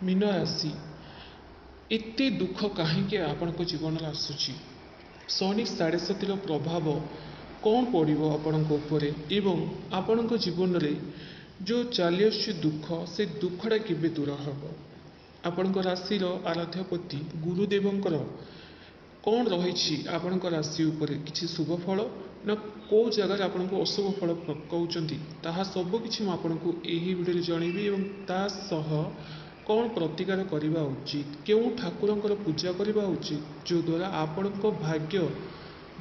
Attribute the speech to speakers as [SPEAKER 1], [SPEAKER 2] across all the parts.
[SPEAKER 1] Mean राशि एते दुख कहीं आपण जीवन आसूची शनि 7.5 प्रभाव कौन पड़ो आपण आपण जीवन में जो चली आस दुख से दुखटा के दूर हम आपण राशि आराध्यपति गुरुदेवंकर कौन रही आपण राशि उपर किसी शुभ फल ना कौ जगार आपन को अशुभ फल पकाउछंती ताहा सब किछि म आपनको एही वीडियो जणेबी एवं ता सह कौन प्रतिकार करने उचित क्यों ठाकुरंकर पूजा करने उचित जो द्वारा आपण भाग्य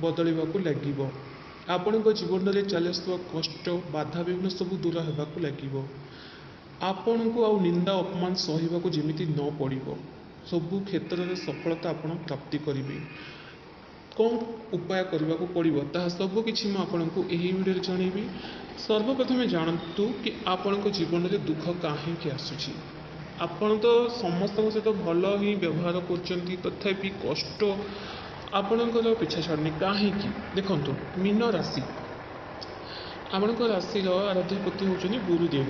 [SPEAKER 1] बदलवाक लगे आपण जीवन में चली आसुवा कष्ट बाधा विघ्न सब दूर होगाक लगे आपण को आउ निंदा अपमान सहवाक जमी न पड़ो सबू क्षेत्र में सफलता आप प्राप्ति करेंगे कौन उपाय करने को पड़ो ता सबकि आपको यही वीडियो जनइबी। सर्वप्रथम जानतु कि आपण जीवन में दुख कहीं आसूची आपण तो समस्त सहित भल ही व्यवहार कर तथापि कष्ट आपणकर पिछा छाड़नी कहीं देखु मीन राशि आपण राशि आराध्यपति होती गुरुदेव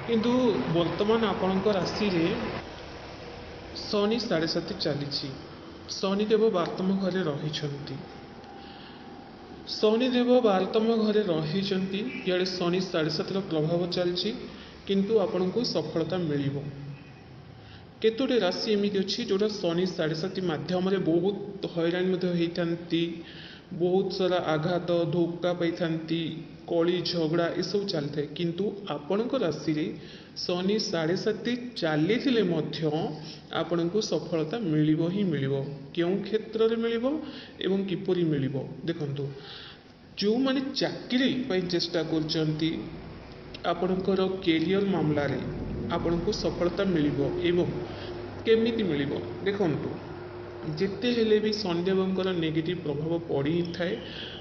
[SPEAKER 1] किंतु वर्तमान आपण राशि शनि 7.5 चली शनिदेव 12तम घरे रही शनिदेव 12तम घरे रही इे शनि 7.5 प्रभाव चलती किंतु आपण को सफलता मिल केतोटी राशि एमती अच्छी जोटा शनि 7.5 मध्यम बहुत हैरान होती बहुत सारा आघात धोखा पाई कली झगड़ा ये सब चली था किंतु आपण राशि शनि 7.5 चली आपण को सफलता मिल ही मिल क्यों क्षेत्र में मिल किपरि मिल देखु जो मैंने चाकरी चेष्टा कर आपणकर कैरियर मामला रे आपण को सफलता मिल केमिति मिल देखु जिते हेले भी शनिदेवंकर नेगेटिव प्रभाव पड़ी थाए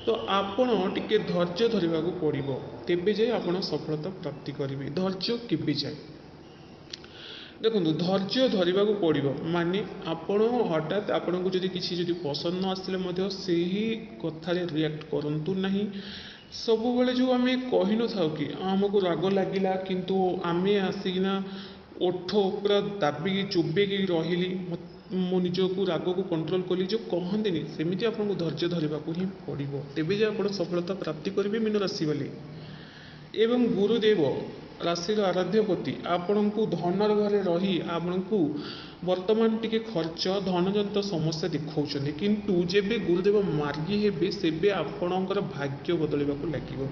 [SPEAKER 1] तो आपण टिके धैर्य धरवा पड़ो तेबे जाए आपण सफलता प्राप्ति करेंगे धैर्य केबे जाए देखो धैर्य धरवा पड़ो माने आपण हठात आपण को जदि किसी पसंद न आसिले से ही कथार रिएक्ट करूँ ना सब बेले जो आम कही न था कि आमको राग लगिला किंतु आमे आसिकिना ओठ पूरा दाबिकी चुबेकी रही मो निजक राग को कंट्रोल कली जो कहते सेमती आपको धैर्य धरवा ही पड़ो तेबे जे आप सफलता प्राप्ति करेंगे मीन राशि वाले एवं गुरुदेव राशि आराध्यपति आपण को धनर घरे रही आपण को वर्तमान टिके खर्च धनजनित समस्या देखा किंतु जेबे गुरुदेव मार्गी हेबे सेबे आपणकर भाग्य बदलवाक लगे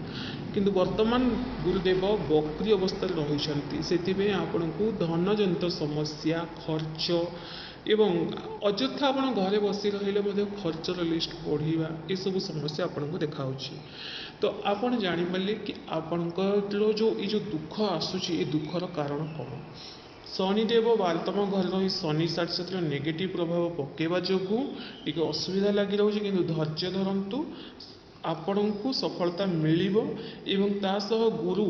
[SPEAKER 1] किंतु वर्तमान गुरुदेव बक्री अवस्था रही से आपण को धनजनित समस्या खर्च एवं अଯଥା आप घरे बसी रही खर्चर लिस्ट पढ़ा ये सब समस्या आपको देखा तो आपण जानीपारे कि आपणकर जो दुख आसूची ये दुखर कारण कौन शनिदेव 12तम घर रही शनि 7.5 नेगेटिव प्रभाव पकेवा जो टी असुविधा लगी रही कि धैर्य धरतु आपण को सफलता मिल गुरु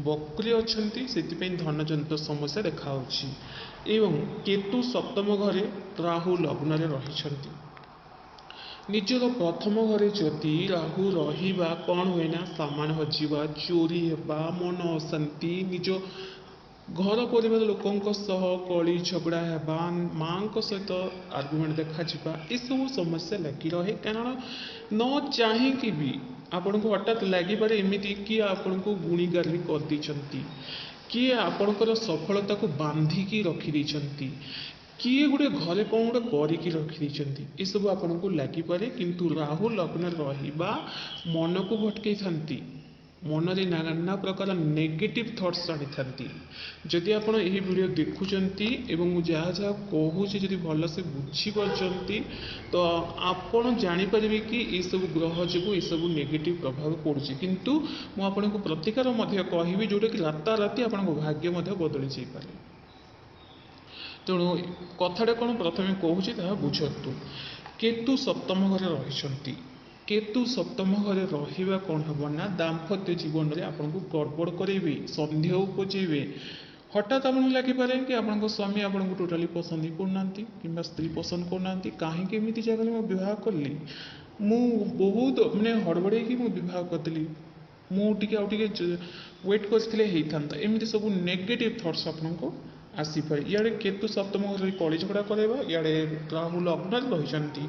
[SPEAKER 1] बक्री अच्छा से धनजनित समस्या देखा एवं केतु 7म घरे राहु लग्न रही निजर प्रथम घरे जदि राहु रहा कौन हुए ना सामान हजिवा चोरी हेबा मन अशांति निज घर परिवार लोकों सह कली झगड़ा हेबा माँ सहित आर्गुमेंट देखा ये सब समस्या लगी रहे कारण न चाहिए भी आपण को हठात लगी पारे एमती कि आपण को गुणी गारी कर किए आपणकर सफलता को बांधिकी रखी किए गोटे घरे कौन गोटे कर रखी ये सब आपन को लगिपे किंतु राहु लग्न रहा मन को भटकई था मन में नाना प्रकार नेगेटिव थॉट्स आनी था जदि आप वीडियो देखुं एवं जहाँ जहाँ कहूँ जदि भलसे बुझीपार तो आपड़ जापर कि ये सब ग्रह जो ये सब नेगेटिव प्रभाव पड़ुछि किंतु मुझे प्रतिकार कहि जोटा कि राताराति आप भाग्य बदली जापे तेणु कथाटा कौन प्रथम कहूँ बुझतु केतु 7म घरे रही केतु 7म घरे रहा कौन हम ना दाम्पत्य जीवन में आपको गड़बड़ करेंगे सन्देह उपजेबे हठात आपको लगिपे कि आप स्वामी आपको टोटाली पसंद ही करना कि स्त्री पसंद करना कहीं जगह मैं बह कली मु बहुत मैंने हड़बड़े बह करी मुझे वेट करता एमती सब नेगेटिव थट्स आपको ଆସିପାରେ। ଇଆଡ଼େ କେତୁ ସପ୍ତମ ଘରରେ କଳି ଝଗଡ଼ା କରାଇବା, ଇଆଡ଼େ ରାହୁ ଲଗ୍ନରେ ରହିଛନ୍ତି।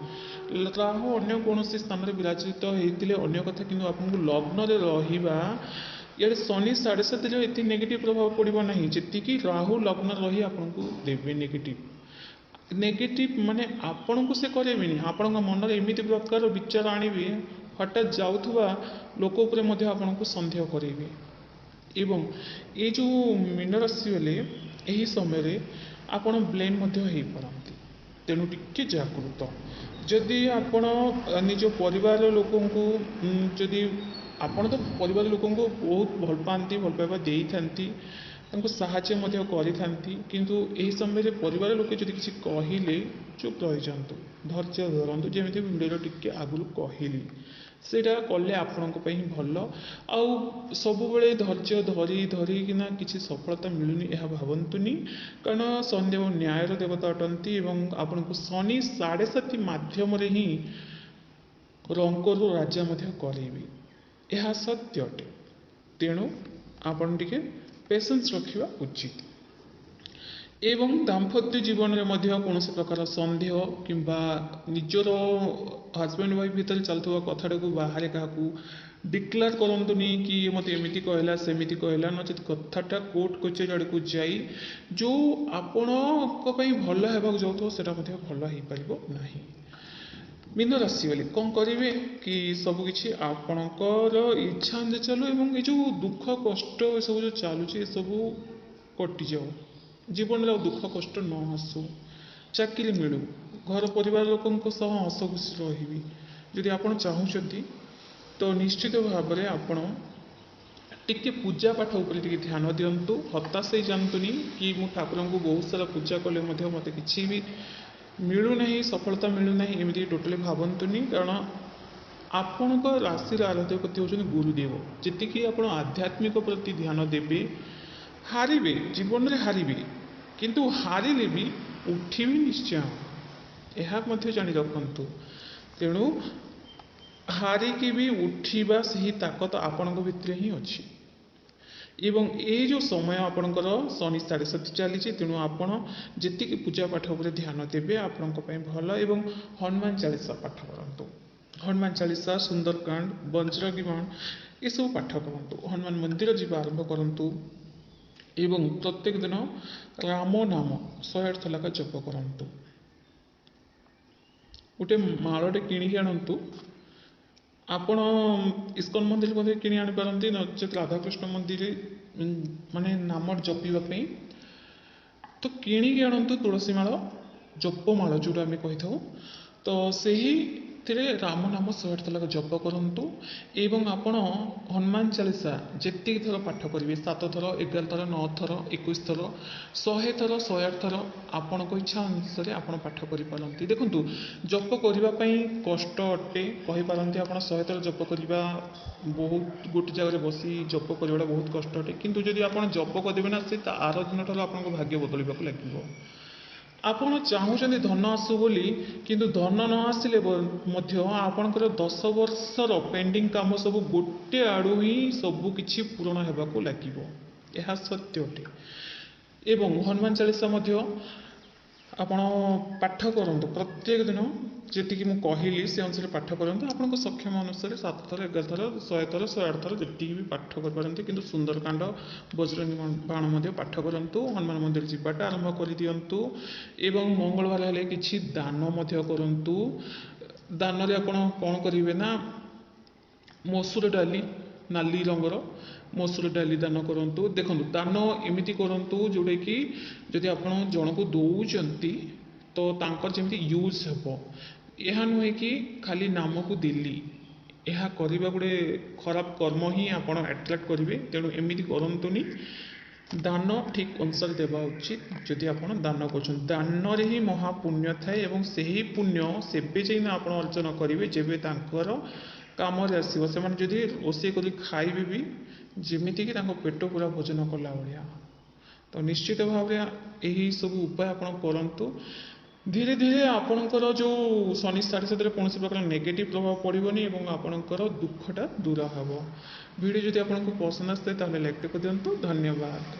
[SPEAKER 1] ରାହୁ ଅନ୍ୟ କୌଣସି ସ୍ଥାନରେ ବିରାଜିତ ହେଇଥିଲେ ଅନ୍ୟ କଥା, କିନ୍ତୁ ଆପଣଙ୍କୁ ଲଗ୍ନରେ ରହିବା, ଇଆଡ଼େ ଶନି 7.5ରେ ଏତେ ନେଗେଟିଭ୍ ପ୍ରଭାବ ପଡ଼ିବ ନାହିଁ ଯେତିକି ରାହୁ ଲଗ୍ନରେ ରହି ଆପଣଙ୍କୁ ଦେବେ ନେଗେଟିଭ୍ ମାନେ ଆପଣଙ୍କୁ ସେ କରେଇବେନି, ଆପଣଙ୍କ ମନରେ ଏମିତି ପ୍ରକାର ବିଚାର ଆଣିବେ, ହଠାତ୍ ଯାଉଥିବା ଲୋକ ଉପରେ ମଧ୍ୟ ଆପଣଙ୍କୁ ସନ୍ଦେହ କରେଇବେ। ଏବଂ ଏ ଯେଉଁ ମୀନ ରାଶି ଗଲେ ଏହି ସମୟରେ ଆପଣ ବ୍ଲେମ୍ ମଧ୍ୟ ହେଇପାରନ୍ତି, ତେଣୁ ଟିକେ ଜାଗୃତ। ଯଦି ଆପଣ ନିଜ ପରିବାର ଲୋକଙ୍କୁ ଯଦି ଆପଣ ତ ପରିବାର ଲୋକଙ୍କୁ ବହୁତ ଭଲ ପାଆନ୍ତି, ଭଲ ପାଇବା ଦେଇଥାନ୍ତି, ତାଙ୍କୁ ସାହାଯ୍ୟ ମଧ୍ୟ କରିଥାନ୍ତି, କିନ୍ତୁ ଏହି ସମୟରେ ପରିବାର ଲୋକେ ଯଦି କିଛି କହିଲେ ଚୁପ୍ ରହିଯାଆନ୍ତୁ, ଧୈର୍ଯ୍ୟ ଧରନ୍ତୁ। ଯେମିତି ଭିଡ଼ିଓର ଟିକେ ଆଗରୁ କହିଲି, ସେଇଟା କଲେ ଆପଣଙ୍କ ପାଇଁ ଭଲ। ଆଉ ସବୁବେଳେ ଧୈର୍ଯ୍ୟ ଧରିକିନା କିଛି ସଫଳତା ମିଳୁନି ଏହା ଭାବନ୍ତୁନି, କାରଣ ଶନିଦେବ ନ୍ୟାୟର ଦେବତା ଅଟନ୍ତି ଏବଂ ଆପଣଙ୍କୁ ଶନି 7.5 ମାଧ୍ୟମରେ ହିଁ ରଙ୍କରୁ ରାଜା ମଧ୍ୟ କରେଇବେ, ଏହା ସତ୍ୟ ଅଟେ। ତେଣୁ ଆପଣ ଟିକେ ପେସେନ୍ସ ରଖିବା ଉଚିତ। ଏବଂ ଦାମ୍ପତ୍ୟ ଜୀବନରେ ମଧ୍ୟ କୌଣସି ପ୍ରକାର ସନ୍ଦେହ କିମ୍ବା ନିଜର ହଜବେଣ୍ଡ ୱାଇଫ୍ ଭିତରେ ଚାଲୁଥିବା କଥାଟାକୁ ବାହାରେ କାହାକୁ ଡିକ୍ଲେୟାର କରନ୍ତୁନି କି ମୋତେ ଏମିତି କହିଲା ସେମିତି କହିଲା, ନଚେତ୍ କଥାଟା କୋର୍ଟ କଚେରୀ ଆଡ଼କୁ ଯାଇ ଯେଉଁ ଆପଣଙ୍କ ପାଇଁ ଭଲ ହେବାକୁ ଯାଉଥିବ ସେଇଟା ମଧ୍ୟ ଭଲ ହେଇପାରିବ ନାହିଁ। ମୀନ ରାଶି ଗଲେ କ'ଣ କରିବେ କି ସବୁକିଛି ଆପଣଙ୍କର ଇଚ୍ଛା ଅନୁଯାୟୀ ଚାଲୁ ଏବଂ ଏ ଯେଉଁ ଦୁଃଖ କଷ୍ଟ ଏସବୁ ଯେଉଁ ଚାଲୁଛି ଏସବୁ କଟିଯାଉ, ଜୀବନରେ ଆଉ ଦୁଃଖ କଷ୍ଟ ନ ଆସୁ, ଚାକିରି ମିଳୁ, ଘର ପରିବାର ଲୋକଙ୍କ ସହ ହସ ଖୁସି ରହିବି। ଯଦି ଆପଣ ଚାହୁଁଛନ୍ତି ତ ନିଶ୍ଚିତ ଭାବରେ ଆପଣ ଟିକେ ପୂଜା ପାଠ ଉପରେ ଟିକେ ଧ୍ୟାନ ଦିଅନ୍ତୁ। ହତାଶ ହେଇଯାଆନ୍ତୁନି କି ମୁଁ ଠାକୁରଙ୍କୁ ବହୁତ ସାରା ପୂଜା କଲେ ମଧ୍ୟ ମୋତେ କିଛି ବି ମିଳୁନାହିଁ, ସଫଳତା ମିଳୁନାହିଁ, ଏମିତି ଟୋଟାଲି ଭାବନ୍ତୁନି। କାରଣ ଆପଣଙ୍କ ରାଶିର ଆରାଧ୍ୟପତି ହେଉଛନ୍ତି ଗୁରୁଦେବ। ଯେତିକି ଆପଣ ଆଧ୍ୟାତ୍ମିକ ପ୍ରତି ଧ୍ୟାନ ଦେବେ, ହାରିବେ, ଜୀବନରେ ହାରିବେ, କିନ୍ତୁ ହାରିଲେ ବି ଉଠିବି ନିଶ୍ଚୟ, ଏହା ମଧ୍ୟ ଜାଣି ରଖନ୍ତୁ। ତେଣୁ ହାରିକି ବି ଉଠିବା ସେହି ତାକତ ଆପଣଙ୍କ ଭିତରେ ହିଁ ଅଛି। ଏବଂ ଏଇ ଯେଉଁ ସମୟ ଆପଣଙ୍କର ଶନି 7.5 ଚାଲିଛି, ତେଣୁ ଆପଣ ଯେତିକି ପୂଜା ପାଠ ଉପରେ ଧ୍ୟାନ ଦେବେ ଆପଣଙ୍କ ପାଇଁ ଭଲ। ଏବଂ ହନୁମାନ ଚାଳିଶା ପାଠ କରନ୍ତୁ, ହନୁମାନ ଚାଳିଶା, ସୁନ୍ଦରକାଣ୍ଡ, ବଜ୍ରଙ୍ଗୀ ବାଣ ଏସବୁ ପାଠ କରନ୍ତୁ, ହନୁମାନ ମନ୍ଦିର ଯିବା ଆରମ୍ଭ କରନ୍ତୁ ଏବଂ ପ୍ରତ୍ୟେକ ଦିନ ରାମ ନାମ 108 ଥର ଲେଖା ଜପ କରନ୍ତୁ। ଗୋଟେ ମାଳଟେ କିଣିକି ଆଣନ୍ତୁ, ଆପଣ ଇସ୍କନ ମନ୍ଦିର ମଧ୍ୟ କିଣି ଆଣିପାରନ୍ତି, ନଚେତ୍ ରାଧାକୃଷ୍ଣ ମନ୍ଦିରରେ ମାନେ ନାମ ଜପିବା ପାଇଁ ତ କିଣିକି ଆଣନ୍ତୁ। ତୁଳସୀ ମାଳ, ଜପ ମାଳ ଯେଉଁଟା ଆମେ କହିଥାଉ, ତ ସେହିଥିରେ ରାମ ନାମ 108 ଥର ଲେଖା ଜପ କରନ୍ତୁ। ଏବଂ ଆପଣ ହନୁମାନ ଚାଳିଶା ଯେତିକି ଥର ପାଠ କରିବେ, 7 ଥର, 11 ଥର, 9 ଥର, 21 ଥର, 100 ଥର, 108 ଥର ଆପଣଙ୍କ ଇଚ୍ଛା ଅନୁସାରେ ଆପଣ ପାଠ କରିପାରନ୍ତି। ଦେଖନ୍ତୁ, ଜପ କରିବା ପାଇଁ କଷ୍ଟ ଅଟେ, କହିପାରନ୍ତି ଆପଣ 100 ଥର ଜପ କରିବା ବହୁତ, ଗୋଟେ ଜାଗାରେ ବସି ଜପ କରିବାଟା ବହୁତ କଷ୍ଟ ଅଟେ, କିନ୍ତୁ ଯଦି ଆପଣ ଜପ କରିଦେବେ ନା, ସେ ତା ଆର ଦିନଠାରୁ ଆପଣଙ୍କ ଭାଗ୍ୟ ବଦଳିବାକୁ ଲାଗିବ। ଆପଣ ଚାହୁଁଛନ୍ତି ଧନ ଆସୁ ବୋଲି, କିନ୍ତୁ ଧନ ନ ଆସିଲେ ମଧ୍ୟ ଆପଣଙ୍କର 10 ବର୍ଷର ପେଣ୍ଡିଂ କାମ ସବୁ ଗୋଟେ ଆଡ଼ୁ ହିଁ ସବୁ କିଛି ପୂରଣ ହେବାକୁ ଲାଗିବ, ଏହା ସତ୍ୟ ଅଟେ। ଏବଂ ହନୁମାନ ଚାଳିଶା ମଧ୍ୟ ଆପଣ ପାଠ କରନ୍ତୁ ପ୍ରତ୍ୟେକ ଦିନ, ଯେତିକି ମୁଁ କହିଲି ସେ ଅନୁସାରେ ପାଠ କରନ୍ତୁ। ଆପଣଙ୍କ ସକ୍ଷମ ଅନୁସାରେ 7 ଥର, 11 ଥର, 100 ଥର, 108 ଥର ଯେତିକି ବି ପାଠ କରିପାରନ୍ତି, କିନ୍ତୁ ସୁନ୍ଦରକାଣ୍ଡ, ବଜରଙ୍ଗୀ ବାଣ ମଧ୍ୟ ପାଠ କରନ୍ତୁ। ହନୁମାନ ମନ୍ଦିର ଯିବାଟା ଆରମ୍ଭ କରିଦିଅନ୍ତୁ ଏବଂ ମଙ୍ଗଳବାର ହେଲେ କିଛି ଦାନ ମଧ୍ୟ କରନ୍ତୁ। ଦାନରେ ଆପଣ କ'ଣ କରିବେ ନା, ମସୁର ଡାଲି, ନାଲି ରଙ୍ଗର ମସୁର ଡାଲି ଦାନ କରନ୍ତୁ। ଦେଖନ୍ତୁ, ଦାନ ଏମିତି କରନ୍ତୁ ଯେଉଁଟାକି ଯଦି ଆପଣ ଜଣକୁ ଦେଉଛନ୍ତି ତ ତାଙ୍କର ଯେମିତି ୟୁଜ୍ ହେବ, ଏହା ନୁହେଁ କି ଖାଲି ନାମକୁ ଦେଲି, ଏହା କରିବା ଗୋଟେ ଖରାପ କର୍ମ ହିଁ ଆପଣ ଆଟ୍ରାକ୍ଟ କରିବେ। ତେଣୁ ଏମିତି କରନ୍ତୁନି, ଦାନ ଠିକ୍ ଅନୁସାରେ ଦେବା ଉଚିତ। ଯଦି ଆପଣ ଦାନ କରୁଛନ୍ତି, ଦାନରେ ହିଁ ମହାପୁଣ୍ୟ ଥାଏ ଏବଂ ସେହି ପୁଣ୍ୟ ସେବେ ଯାଇନା ଆପଣ ଅର୍ଜନ କରିବେ ଯେବେ ତାଙ୍କର କାମରେ ଆସିବ। ସେମାନେ ଯଦି ରୋଷେଇ କରି ଖାଇବେ ବି, ଯେମିତିକି ତାଙ୍କ ପେଟ ପୁରା ଭୋଜନ କଲା ଭଳିଆ। ତ ନିଶ୍ଚିତ ଭାବରେ ଏହି ସବୁ ଉପାୟ ଆପଣ କରନ୍ତୁ। ଧୀରେ ଧୀରେ ଆପଣଙ୍କର ଯେଉଁ ଶନି 7.5ରେ କୌଣସି ପ୍ରକାର ନେଗେଟିଭ୍ ପ୍ରଭାବ ପଡ଼ିବନି ଏବଂ ଆପଣଙ୍କର ଦୁଃଖଟା ଦୂର ହେବ। ଭିଡ଼ିଓ ଯଦି ଆପଣଙ୍କୁ ପସନ୍ଦ ଆସିଥାଏ ତାହେଲେ ଲାଇକ୍ କରିଦିଅନ୍ତୁ। ଧନ୍ୟବାଦ।